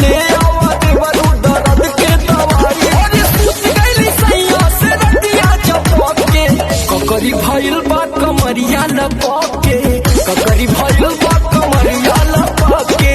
ले आवा देवरू दर्द के दवाई। और सूत गइली सैया से रतिया चपक के, ककरी भइल बा कमरिया लपक के, ककरी भइल बा कमरिया लपक के।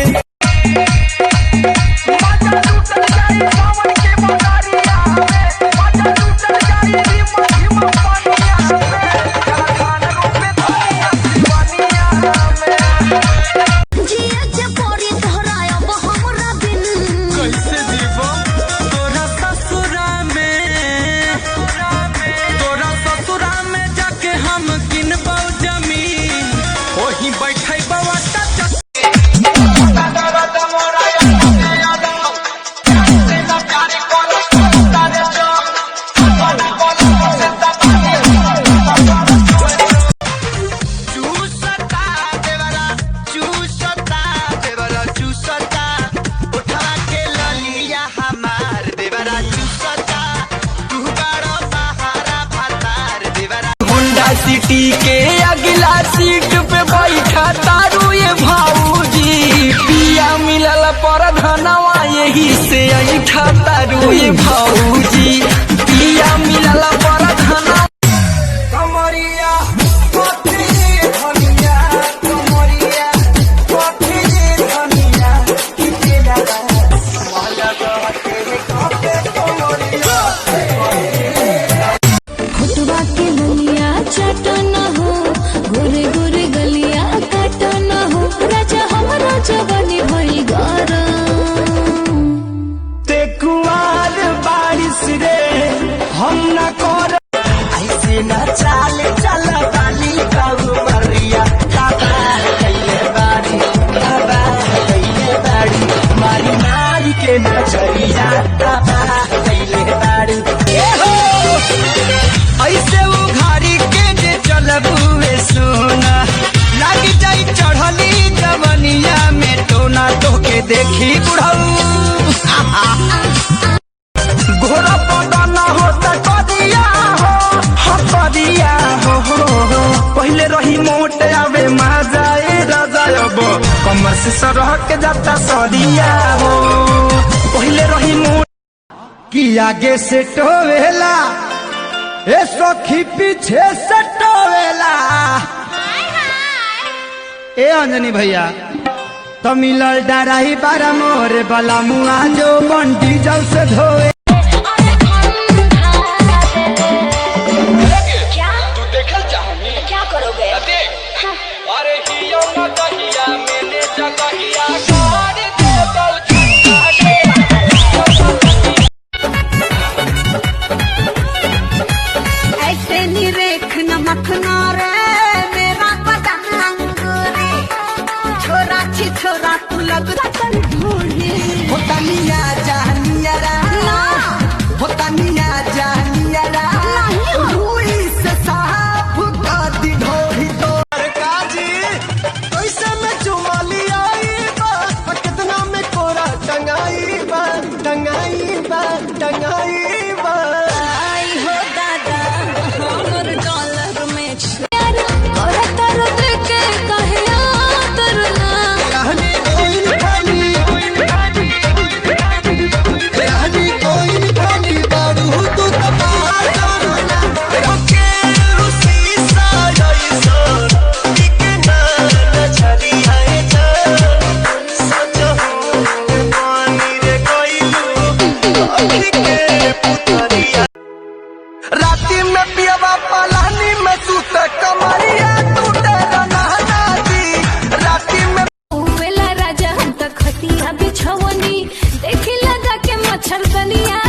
सिटी के अगला सीट पे बैठा तारू ये भाऊजी, पिया मिलल पर धनवा यही से ऐठा तारू ये भाऊजी, पिया मिलल पर धनवा। कमरिया धनिया, कमरिया धनिया, खुतवा के ललिया चटन हो, गोरे गोरे गलिया कटन हो, राजा हमरा जवानी भई गरम। ते कुआर बारिश रे हम न कर, ऐसे न चाले चल बाली काऊ मरिया, काबा कैले बारी, काबा कैले बारी, मारी मारी के नचरिया, काबा कैले बारी। ऐसे उघारी के जे चलबुए सोना, लग जाई चढ़ली जवनिया में टोना, तोके देखी बुढ़ऊ घोड़ा पदाना होता कदिया हो, कदिया हो। पहले रही मोट आवे मजाए राजा, अब कमर से सरह के जाता सदिया हो। पहले रही मोट की आगे से टोवेला, ए सखी पीछे से टोवेला। ए अंजनी भैया तो मिलल डराही बारा मोरे बला मुआ, जो बंटी जल से धोए। क्या तू देखल चाहनी, क्या करोगे? अरे हिया न दहिया मैंने जगहिया कर दे बल ऐसे निरेख नमखना रे मेरा पतंग रे, छोरा छी छोरा तू लगता तन ढूंढे। होता निया जहनिया रा, होता निया जहनिया रा, रूई से साफ कर दी ढोही तो। काजी कैसे में चुमाली आई बा, कितना में कोरा टंगाई बा, टंगाई बा, टंगाई बा। आई हो दादा हमर डॉलर में यार, और तर देके कहे तरना। कहनी कोई खानी, कहनी कोई खानी बारू तू तपा जाना, ओके रुसी सा जैसा टिके ना नचरी आए जा, सजो पानी रे कोइलू आखिर के पुतरिया। राती में पियवा पलानी में सूते कमरिया, टूटे रंगना दी राती में। वेला राजा हम तक खतिया बिछवनी, देखी लगा के मच्छर कनिया।